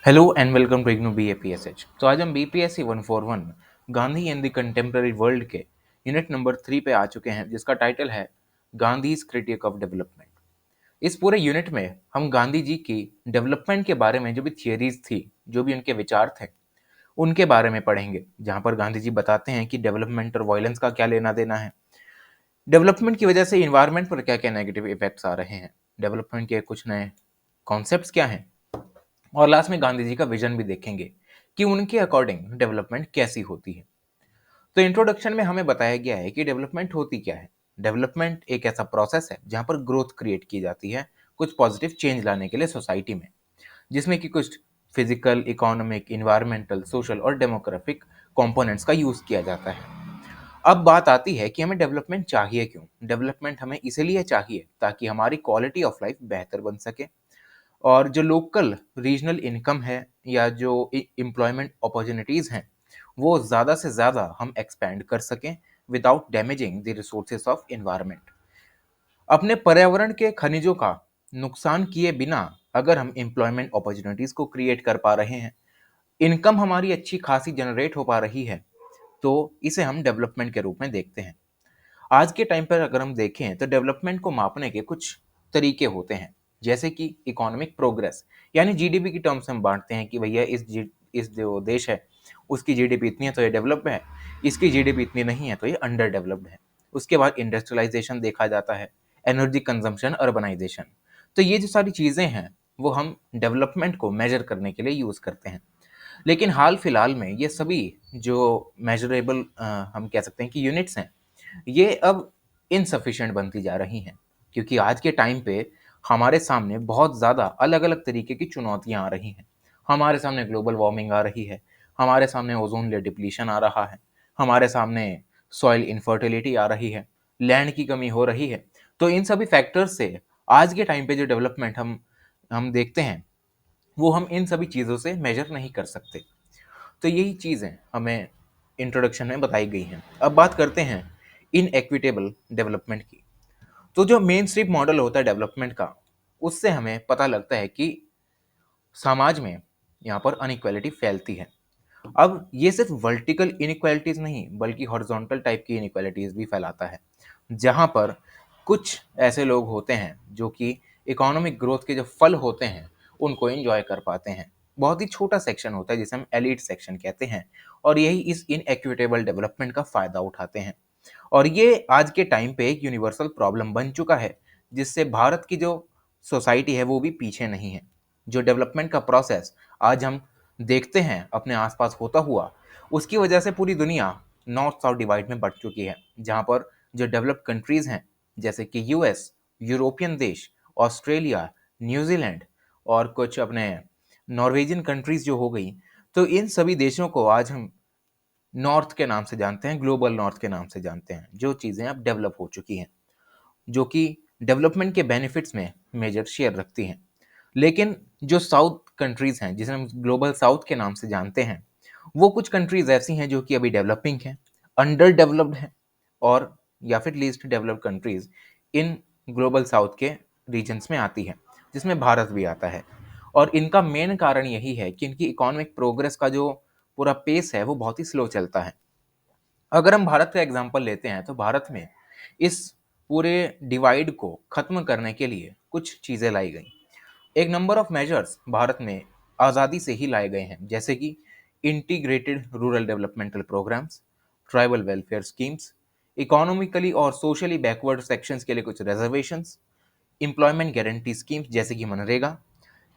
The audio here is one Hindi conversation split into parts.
Hello and welcome to IGNOU BAPSH। तो आज हम BPSC 141 Gandhi and the contemporary world के यूनिट नंबर 3 पे आ चुके हैं, जिसका टाइटल है गांधीज क्रिटिक ऑफ डेवलपमेंट। इस पूरे यूनिट में हम गांधी जी की डेवलपमेंट के बारे में जो भी थियरीज थी, जो भी उनके विचार थे, उनके बारे में पढ़ेंगे। जहां पर गांधी जी बताते हैं कि डेवलपमेंट और वायलेंस का क्या लेना देना है, डेवलपमेंट की वजह से इन्वायरमेंट पर क्या क्या नेगेटिव इफेक्ट्स आ रहे हैं, डेवलपमेंट के कुछ नए कॉन्सेप्ट्स क्या हैं, और लास्ट में गांधी जी का विजन भी देखेंगे कि उनके अकॉर्डिंग डेवलपमेंट कैसी होती है। तो इंट्रोडक्शन में हमें बताया गया है कि डेवलपमेंट होती क्या है। डेवलपमेंट एक ऐसा प्रोसेस है जहां पर ग्रोथ क्रिएट की जाती है कुछ पॉजिटिव चेंज लाने के लिए सोसाइटी में, जिसमें कि कुछ फिजिकल, इकोनॉमिक, इन्वायरमेंटल, सोशल और डेमोग्राफिक कंपोनेंट्स का यूज किया जाता है। अब बात आती है कि हमें डेवलपमेंट चाहिए क्यों। डेवलपमेंट हमें इसलिए चाहिए ताकि हमारी क्वालिटी ऑफ लाइफ बेहतर बन सके, और जो लोकल रीजनल इनकम है या जो एम्प्लॉयमेंट अपॉर्चुनिटीज़ हैं, वो ज़्यादा से ज़्यादा हम एक्सपैंड कर सकें without damaging the resources of environment. अपने पर्यावरण के खनिजों का नुकसान किए बिना अगर हम एम्प्लॉयमेंट अपॉर्चुनिटीज़ को क्रिएट कर पा रहे हैं, इनकम हमारी अच्छी खासी जनरेट हो पा रही है, तो इसे हम डेवलपमेंट के रूप में देखते हैं। आज के टाइम पर अगर हम देखें तो डेवलपमेंट को मापने के कुछ तरीके होते हैं, जैसे कि इकोनॉमिक प्रोग्रेस, यानी जीडीपी की टर्म्स हम बांटते हैं कि भैया इस जो देश है उसकी जीडीपी इतनी है तो ये डेवलप्ड है, इसकी जीडीपी इतनी नहीं है तो ये अंडर डेवलप्ड है। उसके बाद इंडस्ट्रियलाइजेशन देखा जाता है, एनर्जी कंजम्पशन, अर्बनाइजेशन। तो ये जो सारी चीज़ें हैं वो हम डेवलपमेंट को मेजर करने के लिए यूज़ करते हैं। लेकिन हाल फिलहाल में ये सभी जो मेजरेबल हम कह सकते हैं कि यूनिट्स हैं, ये अब इनसफिशिएंट बनती जा रही हैं, क्योंकि आज के टाइम पे हमारे सामने बहुत ज़्यादा अलग-अलग तरीके की चुनौतियाँ आ रही हैं। हमारे सामने ग्लोबल वार्मिंग आ रही है, हमारे सामने ओज़ोन लेयर डिप्लीशन आ रहा है, हमारे सामने सॉइल इनफर्टिलिटी आ रही है, लैंड की कमी हो रही है। तो इन सभी फैक्टर्स से आज के टाइम पे जो डेवलपमेंट हम देखते हैं, वो हम इन सभी चीज़ों से मेजर नहीं कर सकते। तो यही चीज़ें हमें इंट्रोडक्शन में बताई गई हैं। अब बात करते हैं इनएक्विटेबल डेवलपमेंट की। तो जो मेन स्ट्रीम मॉडल होता है डेवलपमेंट का, उससे हमें पता लगता है कि समाज में यहाँ पर अनइक्वालिटी फैलती है। अब ये सिर्फ वर्टिकल इनइक्वालिटीज नहीं बल्कि हॉरिजॉन्टल टाइप की इनइक्वालिटीज भी फैलाता है, जहाँ पर कुछ ऐसे लोग होते हैं जो कि इकोनॉमिक ग्रोथ के जो फल होते हैं उनको एंजॉय कर पाते हैं। बहुत ही छोटा सेक्शन होता है जिसे हम एलिट सेक्शन कहते हैं, और यही इस इनएक्विटेबल डेवलपमेंट का फायदा उठाते हैं। और ये आज के टाइम पे एक यूनिवर्सल प्रॉब्लम बन चुका है, जिससे भारत की जो सोसाइटी है वो भी पीछे नहीं है। जो डेवलपमेंट का प्रोसेस आज हम देखते हैं अपने आसपास होता हुआ, उसकी वजह से पूरी दुनिया नॉर्थ साउथ डिवाइड में बढ़ चुकी है, जहाँ पर जो डेवलप्ड कंट्रीज़ हैं जैसे कि यूएस, यूरोपियन देश, ऑस्ट्रेलिया, न्यूजीलैंड और कुछ अपने नॉर्वेजियन कंट्रीज़ जो हो गई, तो इन सभी देशों को आज हम नॉर्थ के नाम से जानते हैं, ग्लोबल नॉर्थ के नाम से जानते हैं, जो चीज़ें अब डेवलप हो चुकी हैं, जो कि डेवलपमेंट के बेनिफिट्स में मेजर शेयर रखती हैं। लेकिन जो साउथ कंट्रीज़ हैं, जिसे हम ग्लोबल साउथ के नाम से जानते हैं, वो कुछ कंट्रीज़ ऐसी हैं जो कि अभी डेवलपिंग हैं, अंडर डेवलप्ड हैं, और या फिर least developed countries in global south के रीजन्स में आती हैं, जिसमें भारत भी आता है। और इनका मेन कारण यही है कि इनकी इकोनॉमिक प्रोग्रेस का जो पूरा पेस है वो बहुत ही स्लो चलता है। अगर हम भारत का एग्जांपल लेते हैं तो भारत में इस पूरे डिवाइड को खत्म करने के लिए कुछ चीज़ें लाई गई। एक नंबर ऑफ मेजर्स भारत में आज़ादी से ही लाए गए हैं, जैसे कि integrated rural developmental programmes, tribal welfare schemes, economically और सोशली बैकवर्ड सेक्शंस के लिए कुछ रिजर्वेशंस, एम्प्लॉयमेंट गारंटी स्कीम्स जैसे कि मनरेगा,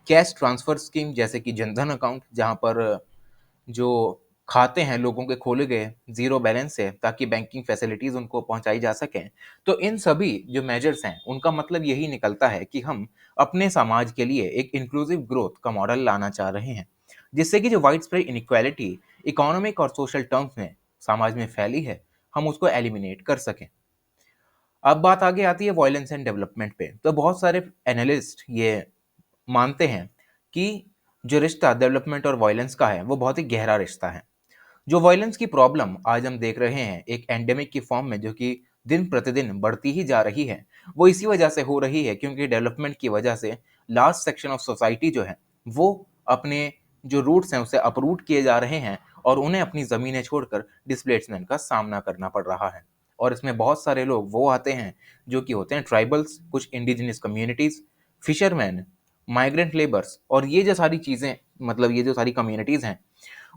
कैश ट्रांसफर स्कीम जैसे कि जनधन अकाउंट, जहां पर जो खाते हैं लोगों के खोले गए जीरो बैलेंस से ताकि बैंकिंग फैसिलिटीज उनको पहुंचाई जा सकें। तो इन सभी जो मेजर्स हैं उनका मतलब यही निकलता है कि हम अपने समाज के लिए एक इंक्लूसिव ग्रोथ का मॉडल लाना चाह रहे हैं, जिससे कि जो वाइड स्प्रेड इनइक्वालिटी इकोनॉमिक और सोशल टर्म्स में समाज में फैली है, हम उसको एलिमिनेट कर सकें। अब बात आगे आती है वायलेंस एंड डेवलपमेंट पे। तो बहुत सारे एनालिस्ट ये मानते हैं कि जो रिश्ता डेवलपमेंट और वायलेंस का है वो बहुत ही गहरा रिश्ता है। जो वायलेंस की प्रॉब्लम आज हम देख रहे हैं एक एंडेमिक की फॉर्म में, जो कि दिन प्रतिदिन बढ़ती ही जा रही है, वो इसी वजह से हो रही है क्योंकि डेवलपमेंट की वजह से लार्ज सेक्शन ऑफ सोसाइटी जो है वो अपने जो रूट्स हैं उसे अपरूट किए जा रहे हैं और उन्हें अपनी ज़मीनें छोड़कर डिस्प्लेसमेंट का सामना करना पड़ रहा है। और इसमें बहुत सारे लोग वो आते हैं जो कि होते हैं ट्राइबल्स, कुछ indigenous communities, fisherman, migrant labours, और ये जो सारी चीज़ें, मतलब ये जो सारी कम्युनिटीज़ हैं,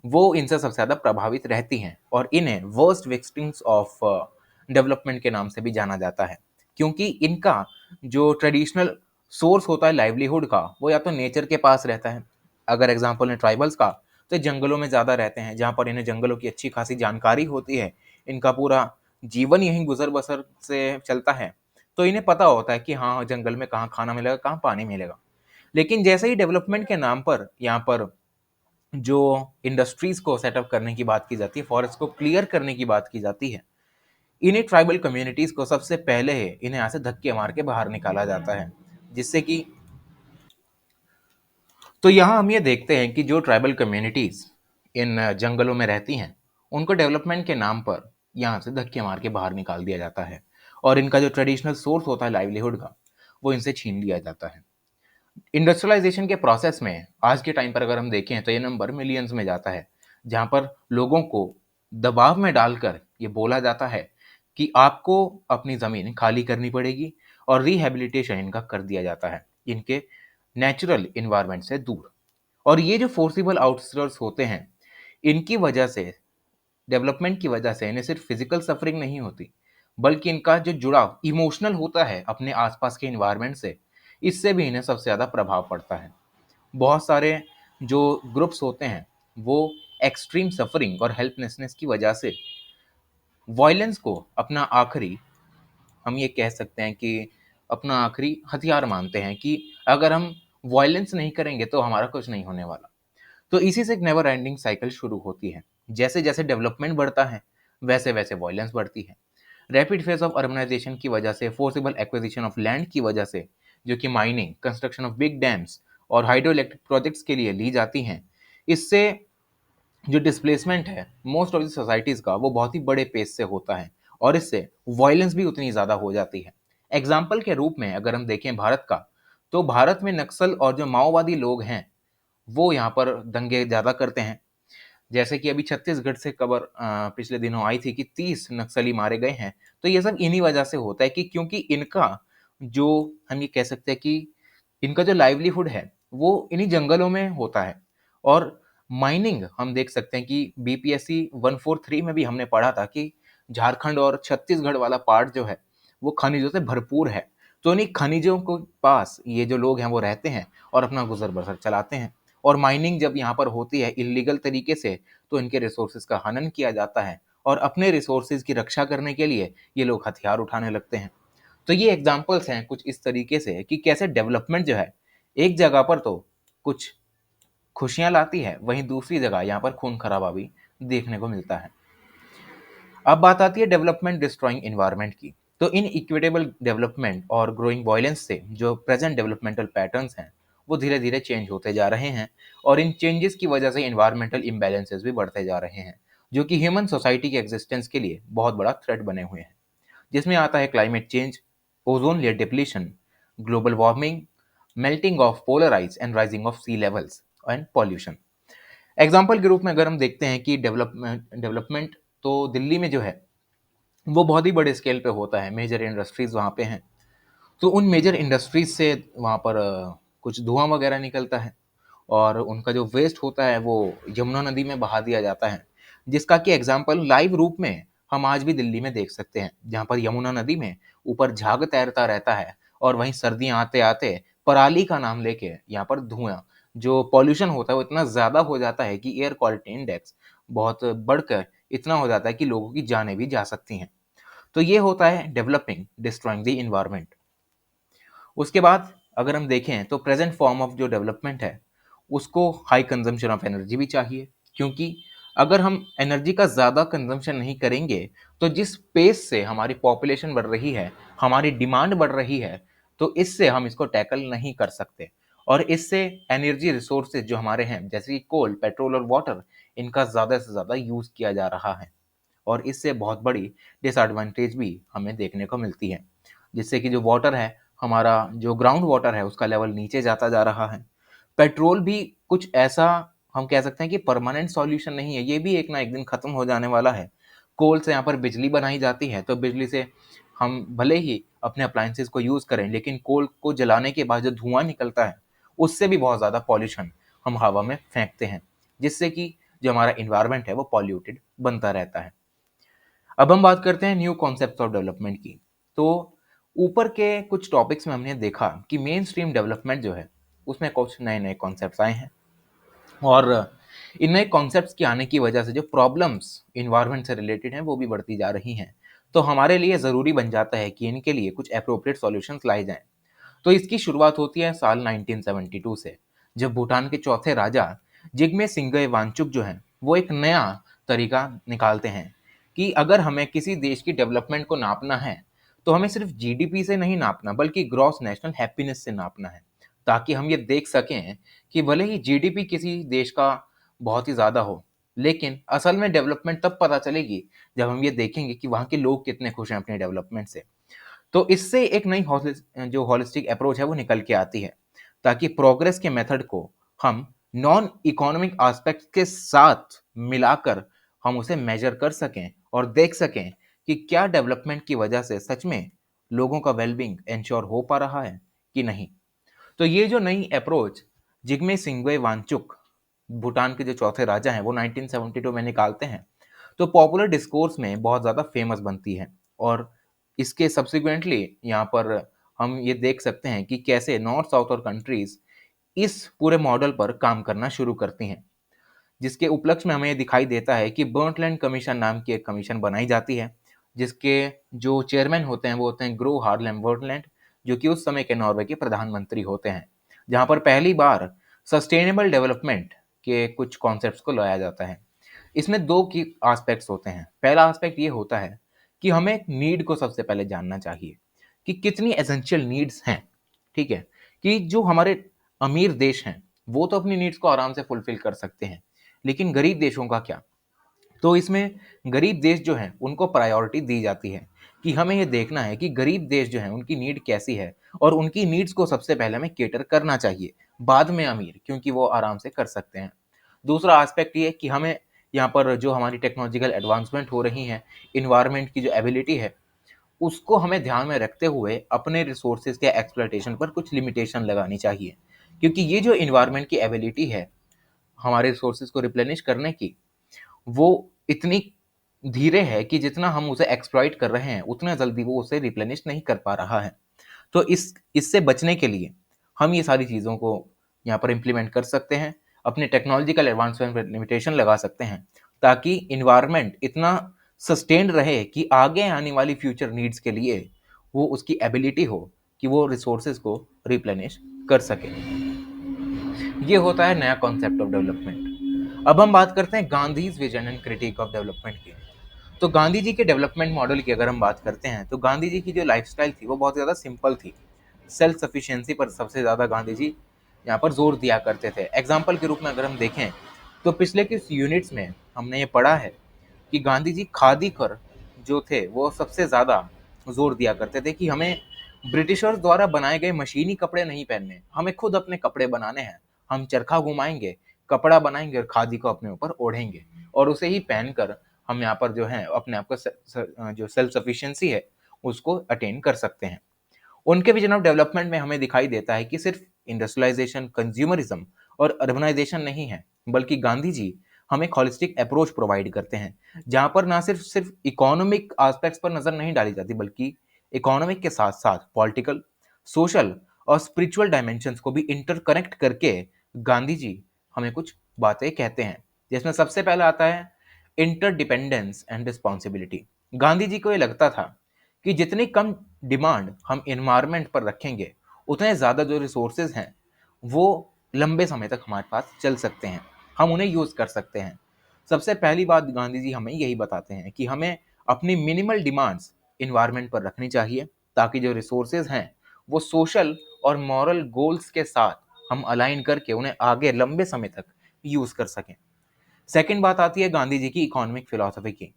वो इनसे सबसे ज़्यादा प्रभावित रहती हैं और इन्हें वर्स्ट विक्टिम्स ऑफ डेवलपमेंट के नाम से भी जाना जाता है, क्योंकि इनका जो ट्रेडिशनल सोर्स होता है लाइवलीहुड का, वो या तो नेचर के पास रहता है। अगर एग्जांपल है ट्राइबल्स का, तो ये जंगलों में ज़्यादा रहते हैं, जहाँ पर इन्हें जंगलों की अच्छी खासी जानकारी होती है। इनका पूरा जीवन यहीं गुजर बसर से चलता है, तो इन्हें पता होता है कि हाँ, जंगल में कहाँ खाना मिलेगा, कहाँ पानी मिलेगा। लेकिन जैसे ही डेवलपमेंट के नाम पर यहाँ पर जो इंडस्ट्रीज को सेटअप करने की बात की जाती है, फॉरेस्ट को क्लियर करने की बात की जाती है, इन्हीं ट्राइबल कम्युनिटीज को सबसे पहले इन्हें यहाँ से धक्के मार के बाहर निकाला जाता है, जिससे कि तो यहाँ हम ये देखते हैं कि जो ट्राइबल कम्युनिटीज इन जंगलों में रहती हैं, उनको डेवलपमेंट के नाम पर यहाँ से धक्के मार के बाहर निकाल दिया जाता है और इनका जो ट्रेडिशनल सोर्स होता है लाइवलीहुड का, वो इनसे छीन लिया जाता है। इंडस्ट्रियलाइजेशन के प्रोसेस में आज के टाइम पर अगर हम देखें तो ये नंबर मिलियंस में जाता है, जहाँ पर लोगों को दबाव में डालकर ये बोला जाता है कि आपको अपनी ज़मीन खाली करनी पड़ेगी और रिहैबिलिटेशन इनका कर दिया जाता है इनके नेचुरल इन्वायरमेंट से दूर। और ये जो फोर्सिबल आउटस्टर्स होते हैं, इनकी वजह से, डेवलपमेंट की वजह से इन्हें सिर्फ फिजिकल सफरिंग नहीं होती, बल्कि इनका जो जुड़ाव इमोशनल होता है अपने आसपास के इन्वायरमेंट से, इससे भी इन्हें सबसे ज़्यादा प्रभाव पड़ता है। बहुत सारे जो ग्रुप्स होते हैं, वो एक्सट्रीम सफरिंग और हेल्पलेसनेस की वजह से वायलेंस को अपना आखिरी, हम ये कह सकते हैं कि अपना आखिरी हथियार मानते हैं कि अगर हम वायलेंस नहीं करेंगे तो हमारा कुछ नहीं होने वाला। तो इसी से एक नेवर एंडिंग साइकिल शुरू होती है। जैसे जैसे डेवलपमेंट बढ़ता है, वैसे वैसे वायलेंस बढ़ती है। रैपिड फेज ऑफ अर्बनाइजेशन की वजह से, फोर्सिबल एक्विजिशन ऑफ लैंड की वजह से, जो कि mining, construction of big dams और हाइड्रो इलेक्ट्रिक प्रोजेक्ट्स के लिए ली जाती हैं, इससे जो डिस्प्लेसमेंट है मोस्ट ऑफ द सोसाइटीज़ का, वो बहुत ही बड़े पेस से होता है और इससे वायलेंस भी उतनी ज़्यादा हो जाती है। एग्जाम्पल के रूप में अगर हम देखें भारत का, तो भारत में नक्सल और जो माओवादी लोग हैं, वो यहाँ पर दंगे ज़्यादा करते हैं। जैसे कि अभी छत्तीसगढ़ से खबर पिछले दिनों आई थी कि 30 नक्सली मारे गए हैं। तो ये सब इन्हीं वजह से होता है कि क्योंकि इनका जो, हम ये कह सकते हैं कि इनका जो लाइवलीहुड है, वो इन्हीं जंगलों में होता है। और माइनिंग हम देख सकते हैं कि बीपीएससी 143 में भी हमने पढ़ा था कि झारखंड और छत्तीसगढ़ वाला पार्ट जो है, वो खनिजों से भरपूर है। तो इन्हीं खनिजों के पास ये जो लोग हैं वो रहते हैं और अपना गुजर बसर चलाते हैं। और माइनिंग जब यहाँ पर होती है इलीगल तरीके से, तो इनके रिसोर्सेज का हनन किया जाता है और अपने रिसोर्सेज की रक्षा करने के लिए ये लोग हथियार उठाने लगते हैं। तो ये एग्जाम्पल्स हैं कुछ इस तरीके से कि कैसे डेवलपमेंट जो है, एक जगह पर तो कुछ खुशियां लाती है, वहीं दूसरी जगह यहाँ पर खून खराबा भी देखने को मिलता है। अब बात आती है डेवलपमेंट डिस्ट्रॉइंग इन्वायरमेंट की। तो इन इक्विटेबल डेवलपमेंट और ग्रोइंग वायलेंस से जो प्रेजेंट डेवलपमेंटल पैटर्न्स हैं, वो धीरे धीरे चेंज होते जा रहे हैं और इन चेंजेस की वजह से इन्वायरमेंटल इम्बैलेंसेस भी बढ़ते जा रहे हैं, जो कि ह्यूमन सोसाइटी के एग्जिस्टेंस के लिए बहुत बड़ा थ्रेट बने हुए हैं। जिसमें आता है climate change, ozone layer depletion, global warming, melting of polar ice and rising of sea levels and pollution. Example के रूप में अगर हम देखते हैं कि डेवलपमेंट तो दिल्ली में जो है, वो बहुत ही बड़े स्केल पे होता है, मेजर इंडस्ट्रीज वहाँ पे हैं। तो उन मेजर इंडस्ट्रीज से वहाँ पर कुछ धुआं वगैरह निकलता है और उनका जो वेस्ट होता है वो यमुना नदी में बहा दिया जाता है, जिसका कि एग्जाम्पल लाइव रूप में हम आज भी दिल्ली में देख सकते हैं, जहाँ पर यमुना नदी में ऊपर झाग तैरता रहता है और वहीं सर्दियाँ आते आते पराली का नाम लेके यहाँ पर धुआं, जो पॉल्यूशन होता है वो इतना ज़्यादा हो जाता है कि एयर क्वालिटी इंडेक्स बहुत बढ़कर इतना हो जाता है कि लोगों की जानें भी जा सकती हैं। तो ये होता है डेवलपिंग डिस्ट्रॉइंग द इन्वायरमेंट। उसके बाद अगर हम देखें तो प्रेजेंट फॉर्म ऑफ जो डेवलपमेंट है, उसको हाई कंजम्पशन ऑफ एनर्जी भी चाहिए, क्योंकि अगर हम एनर्जी का ज़्यादा कंजम्पशन नहीं करेंगे, तो जिस पेस से हमारी पॉपुलेशन बढ़ रही है, हमारी डिमांड बढ़ रही है, तो इससे हम इसको टैकल नहीं कर सकते और इससे एनर्जी रिसोर्सेज जो हमारे हैं, जैसे कि कोल, पेट्रोल और वाटर, इनका ज़्यादा से ज़्यादा यूज़ किया जा रहा है और इससे बहुत बड़ी डिसएडवांटेज भी हमें देखने को मिलती है, जिससे कि जो वाटर है, हमारा जो ग्राउंड वाटर है, उसका लेवल नीचे जाता जा रहा है। पेट्रोल भी कुछ ऐसा हम कह सकते हैं कि परमानेंट सॉल्यूशन नहीं है, ये भी एक ना एक दिन खत्म हो जाने वाला है। कोल से यहाँ पर बिजली बनाई जाती है, तो बिजली से हम भले ही अपने अप्लायंसेस को यूज़ करें, लेकिन कोल को जलाने के बाद जो धुआं निकलता है, उससे भी बहुत ज़्यादा पॉल्यूशन हम हवा में फेंकते हैं, जिससे कि जो हमारा इन्वायरमेंट है वो पॉल्यूटेड बनता रहता है। अब हम बात करते हैं न्यू कॉन्सेप्ट ऑफ डेवलपमेंट की। तो ऊपर के कुछ टॉपिक्स में हमने देखा कि मेन स्ट्रीम डेवलपमेंट जो है, उसमें कुछ नए नए कॉन्सेप्ट्स आए हैं, और इन नए कॉन्सेप्ट्स के आने की वजह से जो प्रॉब्लम्स इन्वायरमेंट से रिलेटेड हैं वो भी बढ़ती जा रही हैं। तो हमारे लिए ज़रूरी बन जाता है कि इनके लिए कुछ एप्रोप्रिएट सॉल्यूशंस लाए जाएं। तो इसकी शुरुआत होती है साल 1972 से, जब भूटान के चौथे राजा जिग्मे सिंगे वांगचुक जो हैं वो एक नया तरीका निकालते हैं कि अगर हमें किसी देश की डेवलपमेंट को नापना है, तो हमें सिर्फ जीडीपी से नहीं नापना, बल्कि ग्रॉस नेशनल हैप्पीनेस से नापना है, ताकि हम ये देख सकें कि भले ही जीडीपी किसी देश का बहुत ही ज़्यादा हो, लेकिन असल में डेवलपमेंट तब पता चलेगी जब हम ये देखेंगे कि वहाँ के लोग कितने खुश हैं अपने डेवलपमेंट से। तो इससे एक नई जो हॉलिस्टिक अप्रोच है वो निकल के आती है, ताकि प्रोग्रेस के मेथड को हम नॉन इकोनॉमिक एस्पेक्ट के साथ मिलाकर हम उसे मेजर कर सकें और देख सकें कि क्या डेवलपमेंट की वजह से सच में लोगों का वेलबींग इंश्योर हो पा रहा है कि नहीं। तो ये जो नई अप्रोच जिग्मे सिंघे वांगचुक, भूटान के जो चौथे राजा हैं, वो 1972 में निकालते हैं, तो पॉपुलर डिस्कोर्स में बहुत ज़्यादा फेमस बनती है। और इसके सब्सिक्वेंटली यहाँ पर हम ये देख सकते हैं कि कैसे नॉर्थ साउथ और कंट्रीज इस पूरे मॉडल पर काम करना शुरू करती हैं, जिसके उपलक्ष्य में हमें ये दिखाई देता है कि बर्टलैंड कमीशन नाम की एक कमीशन बनाई जाती है, जिसके जो चेयरमैन होते हैं वो होते हैं ग्रो हार्लेम बर्टलैंड, जो कि उस समय के नॉर्वे के प्रधानमंत्री होते हैं, जहाँ पर पहली बार सस्टेनेबल डेवलपमेंट के कुछ कॉन्सेप्ट्स को लाया जाता है। इसमें दो की एस्पेक्ट्स होते हैं। पहला एस्पेक्ट ये होता है कि हमें एक नीड को सबसे पहले जानना चाहिए कि कितनी एसेंशियल नीड्स हैं। ठीक है, कि जो हमारे अमीर देश हैं वो तो अपनी नीड्स को आराम से फुलफिल कर सकते हैं, लेकिन गरीब देशों का क्या। तो इसमें गरीब देश जो हैं उनको प्रायोरिटी दी जाती है कि हमें ये देखना है कि गरीब देश जो हैं उनकी नीड कैसी है, और उनकी नीड्स को सबसे पहले हमें केटर करना चाहिए, बाद में अमीर, क्योंकि वो आराम से कर सकते हैं। दूसरा एस्पेक्ट ये कि हमें यहाँ पर जो हमारी टेक्नोलॉजिकल एडवांसमेंट हो रही हैं, इन्वायरमेंट की जो एबिलिटी है, उसको हमें ध्यान में रखते हुए अपने रिसोर्सेज के एक्सप्लॉयटेशन पर कुछ लिमिटेशन लगानी चाहिए, क्योंकि ये जो इन्वायरमेंट की एबिलिटी है हमारे रिसोर्सेज को रिप्लेनिश करने की, वो इतनी धीरे है कि जितना हम उसे एक्सप्लॉइट कर रहे हैं उतना जल्दी वो उसे रिप्लेनिश नहीं कर पा रहा है। तो इससे बचने के लिए हम ये सारी चीज़ों को यहाँ पर इम्प्लीमेंट कर सकते हैं, अपने टेक्नोलॉजिकल एडवांसमेंट पर लिमिटेशन लगा सकते हैं, ताकि इन्वायरमेंट इतना सस्टेन्ड रहे कि आगे आने वाली फ्यूचर नीड्स के लिए वो उसकी एबिलिटी हो कि वो रिसोर्सेज को रिप्लेनिश कर सके। ये होता है नया कॉन्सेप्ट ऑफ डेवलपमेंट। अब हम बात करते हैं Gandhi's vision and critic of development की। तो गांधी जी के डेवलपमेंट मॉडल की अगर हम बात करते हैं, तो गांधी जी की जो लाइफस्टाइल थी वो बहुत ज़्यादा सिंपल थी। सेल्फ सफिशिएंसी पर सबसे ज़्यादा गांधी जी यहाँ पर जोर दिया करते थे। एग्जाम्पल के रूप में अगर हम देखें, तो पिछले कुछ यूनिट्स में हमने ये पढ़ा है कि गांधी जी खादी पर जो थे वो सबसे ज़्यादा जोर दिया करते थे कि हमें ब्रिटिशर्स द्वारा बनाए गए मशीनी कपड़े नहीं पहनने, हमें खुद अपने कपड़े बनाने हैं। हम चरखा घुमाएंगे, कपड़ा बनाएंगे और खादी को अपने ऊपर ओढ़ेंगे, और उसे ही पहनकर हम यहाँ पर जो है अपने आप को जो सेल्फ सफिशिएंसी है उसको अटेन कर सकते हैं। उनके विजन ऑफ डेवलपमेंट में हमें दिखाई देता है कि सिर्फ इंडस्ट्रियलाइजेशन, कंज्यूमरिज्म और अर्बनाइजेशन नहीं है, बल्कि गांधी जी हमें एक होलिस्टिक अप्रोच प्रोवाइड करते हैं, जहां पर ना सिर्फ सिर्फ इकोनॉमिक एस्पेक्ट्स पर नजर नहीं डाली जाती, बल्कि इकोनॉमिक के साथ साथ पॉलिटिकल, सोशल और स्पिरिचुअल डायमेंशंस को भी इंटरकनेक्ट करके गांधी जी हमें कुछ बातें कहते हैं, जिसमें सबसे पहला आता है interdependence and responsibility. Gandhi ji को ये लगता था कि जितनी कम डिमांड हम इन्वायरमेंट पर रखेंगे, उतने ज़्यादा जो रिसोर्सेज हैं वो लंबे समय तक हमारे पास चल सकते हैं, हम उन्हें यूज़ कर सकते हैं। सबसे पहली बात गांधी जी हमें यही बताते हैं कि हमें अपनी मिनिमल डिमांड्स इन्वायरमेंट पर रखनी चाहिए, ताकि जो रिसोर्सेज हैं वो सोशल और मॉरल गोल्स के साथ हम अलाइन करके उन्हें आगे लंबे समय तक यूज़ कर सकें। सेकंड बात आती है गांधी जी की इकोनॉमिक फिलॉसफी की।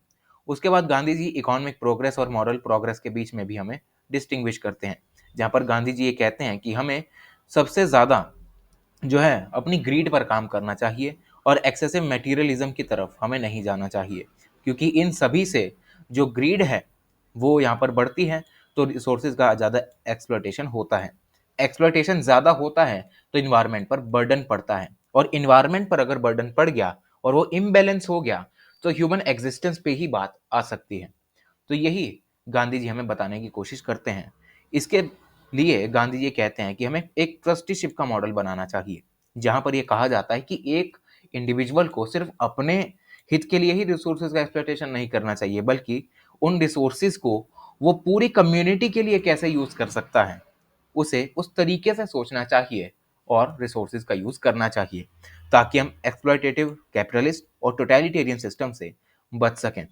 उसके बाद गांधी जी इकोनॉमिक प्रोग्रेस और मॉरल प्रोग्रेस के बीच में भी हमें डिस्टिंग्विश करते हैं, जहाँ पर गांधी जी ये कहते हैं कि हमें सबसे ज़्यादा जो है अपनी ग्रीड पर काम करना चाहिए और एक्सेसिव मटेरियलिज्म की तरफ हमें नहीं जाना चाहिए, क्योंकि इन सभी से जो ग्रीड है वो यहाँ पर बढ़ती है, तो रिसोर्सेज का ज़्यादा एक्सप्लॉयटेशन होता है। एक्सप्लॉयटेशन ज़्यादा होता है तो इन्वायरमेंट पर बर्डन पड़ता है, और इन्वायरमेंट पर अगर बर्डन पड़ गया और वो इम्बैलेंस हो गया तो ह्यूमन एग्जिस्टेंस पे ही बात आ सकती है। तो यही गांधी जी हमें बताने की कोशिश करते हैं। इसके लिए गांधी जी कहते हैं कि हमें एक ट्रस्टीशिप का मॉडल बनाना चाहिए, जहां पर यह कहा जाता है कि एक इंडिविजुअल को सिर्फ अपने हित के लिए ही रिसोर्सेज का एक्सप्लॉयटेशन नहीं करना चाहिए, बल्कि उन रिसोर्सेज को वो पूरी कम्युनिटी के लिए कैसे यूज कर सकता है, उसे उस तरीके से सोचना चाहिए और रिसोर्सेज का यूज करना चाहिए, ताकि हम एक्सप्लॉयटेटिव, कैपिटलिस्ट और टोटलिटेरियन सिस्टम से बच सकें।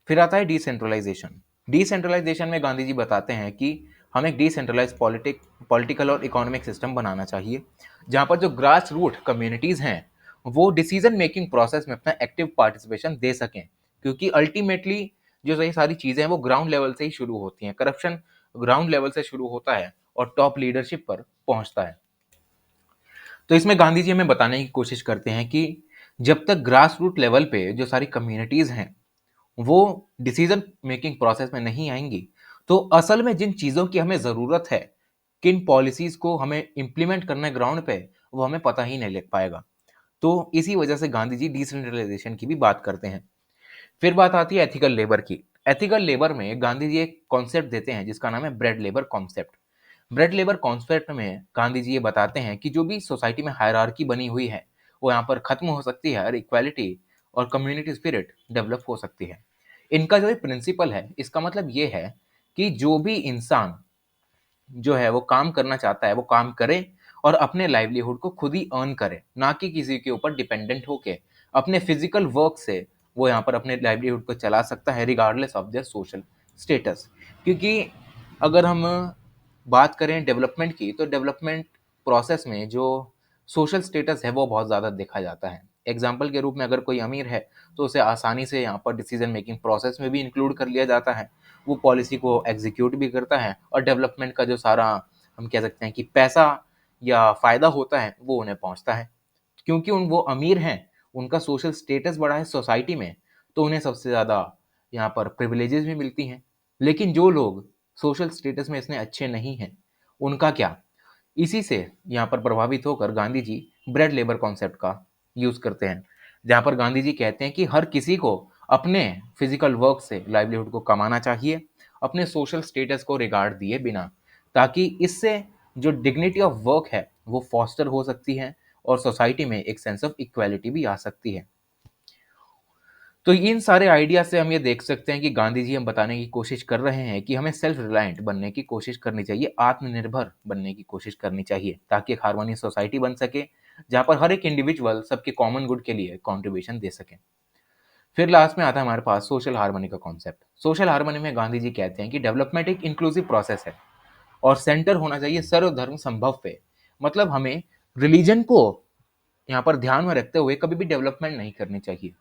फिर आता है डिसेंट्रलाइजेशन। डिसेंट्रलाइजेशन में गांधी जी बताते हैं कि हमें एक डिसेंट्रलाइज पॉलिटिकल और इकोनॉमिक सिस्टम बनाना चाहिए, जहां पर जो ग्रास रूट कम्युनिटीज हैं वो डिसीजन मेकिंग प्रोसेस में अपना एक्टिव पार्टिसिपेशन दे सकें, क्योंकि अल्टीमेटली जो ये सारी चीजें हैं वो ग्राउंड लेवल से ही शुरू होती हैं। करप्शन ग्राउंड लेवल से शुरू होता है और टॉप लीडरशिप पर पहुंचता है। तो इसमें गांधी जी हमें बताने की कोशिश करते हैं कि जब तक ग्रास रूट लेवल पे जो सारी कम्युनिटीज हैं वो डिसीजन मेकिंग प्रोसेस में नहीं आएंगी, तो असल में जिन चीजों की हमें जरूरत है, किन पॉलिसीज को हमें इंप्लीमेंट करना है ग्राउंड पे, वो हमें पता ही नहीं लग पाएगा। तो इसी वजह से गांधी जी डिसेंट्रलाइजेशन की भी बात करते हैं। फिर बात आती है एथिकल लेबर की। एथिकल लेबर में गांधी जी एक कॉन्सेप्ट देते हैं जिसका नाम है bread labour concept. Bread labour concept में गांधी जी ये बताते हैं कि जो भी सोसाइटी में हायरार्की बनी हुई है वो यहाँ पर खत्म हो सकती है और इक्वालिटी और कम्युनिटी स्पिरिट डेवलप हो सकती है। इनका जो प्रिंसिपल है, इसका मतलब ये है कि जो भी इंसान जो है वो काम करना चाहता है वो काम करे और अपने लाइवलीहुड को खुद ही अर्न करे, ना कि किसी के ऊपर डिपेंडेंट होके अपने फिजिकल वर्क से वो यहाँ पर अपने लाइवलीहुड को चला सकता है, regardless of their social status. क्योंकि अगर हम बात करें डेवलपमेंट की, तो डेवलपमेंट प्रोसेस में जो सोशल स्टेटस है वो बहुत ज़्यादा देखा जाता है। एग्जाम्पल के रूप में अगर कोई अमीर है तो उसे आसानी से यहाँ पर डिसीजन मेकिंग प्रोसेस में भी इंक्लूड कर लिया जाता है, वो पॉलिसी को एग्जीक्यूट भी करता है, और डेवलपमेंट का जो सारा हम कह सकते हैं कि पैसा या फ़ायदा होता है वो उन्हें पहुंचता है। क्योंकि वो अमीर हैं, उनका सोशल स्टेटस बड़ा है सोसाइटी में, तो उन्हें सबसे ज़्यादा यहाँ पर प्रिविलेजेस भी मिलती हैं। लेकिन जो लोग सोशल स्टेटस में इतने अच्छे नहीं हैं, उनका क्या? इसी से यहाँ पर प्रभावित होकर Gandhi ji bread labour concept का यूज करते हैं, जहाँ पर गांधी जी कहते हैं कि हर किसी को अपने फिजिकल वर्क से लाइवलीहुड को कमाना चाहिए, अपने सोशल स्टेटस को रिगार्ड दिए बिना, ताकि इससे जो डिग्निटी ऑफ वर्क है वो फॉस्टर हो सकती है और सोसाइटी में एक सेंस ऑफ इक्वालिटी भी आ सकती है। तो इन सारे आइडिया से हम ये देख सकते हैं कि गांधी जी हम बताने की कोशिश कर रहे हैं कि हमें सेल्फ रिलायंट बनने की कोशिश करनी चाहिए, आत्मनिर्भर बनने की कोशिश करनी चाहिए, ताकि एक हार्मोनियस सोसाइटी बन सके जहाँ पर हर एक इंडिविजुअल सबके कॉमन गुड के लिए कॉन्ट्रीब्यूशन दे सके। फिर लास्ट में आता है हमारे पास सोशल हार्मनी का कॉन्सेप्ट। सोशल हार्मनी में गांधी जी कहते हैं कि डेवलपमेंट एक इंक्लूसिव प्रोसेस है और सेंटर होना चाहिए सर्वधर्म संभव पे। मतलब हमें रिलीजन को यहाँ पर ध्यान में रखते हुए कभी भी डेवलपमेंट नहीं करनी चाहिए।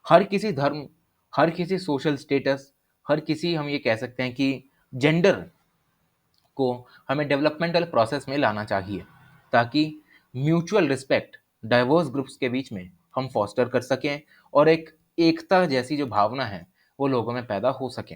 हर किसी धर्म, हर किसी सोशल स्टेटस, हर किसी हम ये कह सकते हैं कि जेंडर को हमें डेवलपमेंटल प्रोसेस में लाना चाहिए, ताकि म्यूचुअल रिस्पेक्ट डाइवर्स ग्रुप्स के बीच में हम फॉस्टर कर सकें और एक एकता जैसी जो भावना है वो लोगों में पैदा हो सके।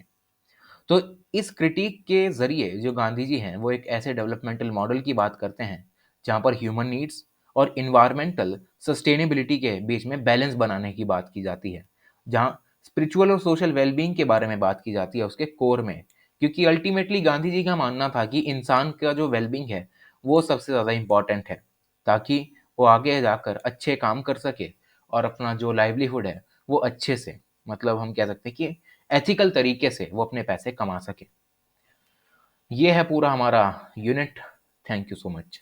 तो इस क्रिटिक के जरिए जो गांधी जी हैं वो एक ऐसे डेवलपमेंटल मॉडल की बात करते हैं जहां पर ह्यूमन नीड्स और इन्वायरमेंटल सस्टेनेबिलिटी के बीच में बैलेंस बनाने की बात की जाती है, जहां स्पिरिचुअल और सोशल वेलबींग के बारे में बात की जाती है उसके कोर में। क्योंकि अल्टीमेटली गांधी जी का मानना था कि इंसान का जो वेलबींग है वो सबसे ज़्यादा इम्पॉर्टेंट है, ताकि वो आगे जाकर अच्छे काम कर सके और अपना जो लाइवलीहुड है वो अच्छे से, मतलब हम कह सकते हैं कि एथिकल तरीके से वो अपने पैसे कमा सके। ये है पूरा हमारा unit. Thank you so much.